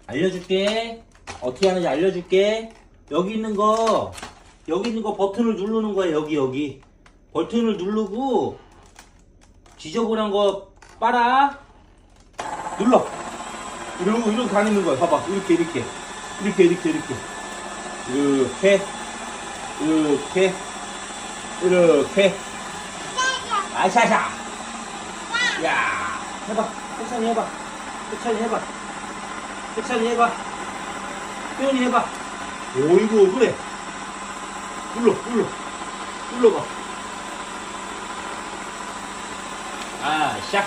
알려줄게. 어떻게 하는지 알려줄게. 여기 있는 거 버튼을 누르는 거야. 여기 버튼을 누르고 지저분한 거 빨아. 눌러. 이러고 다니는 거야. 봐봐. 이렇게 아샤샤. 야, 해봐. 천천히 해봐. 표현이 해봐. 오이고, 그래. 눌러봐. 아샤.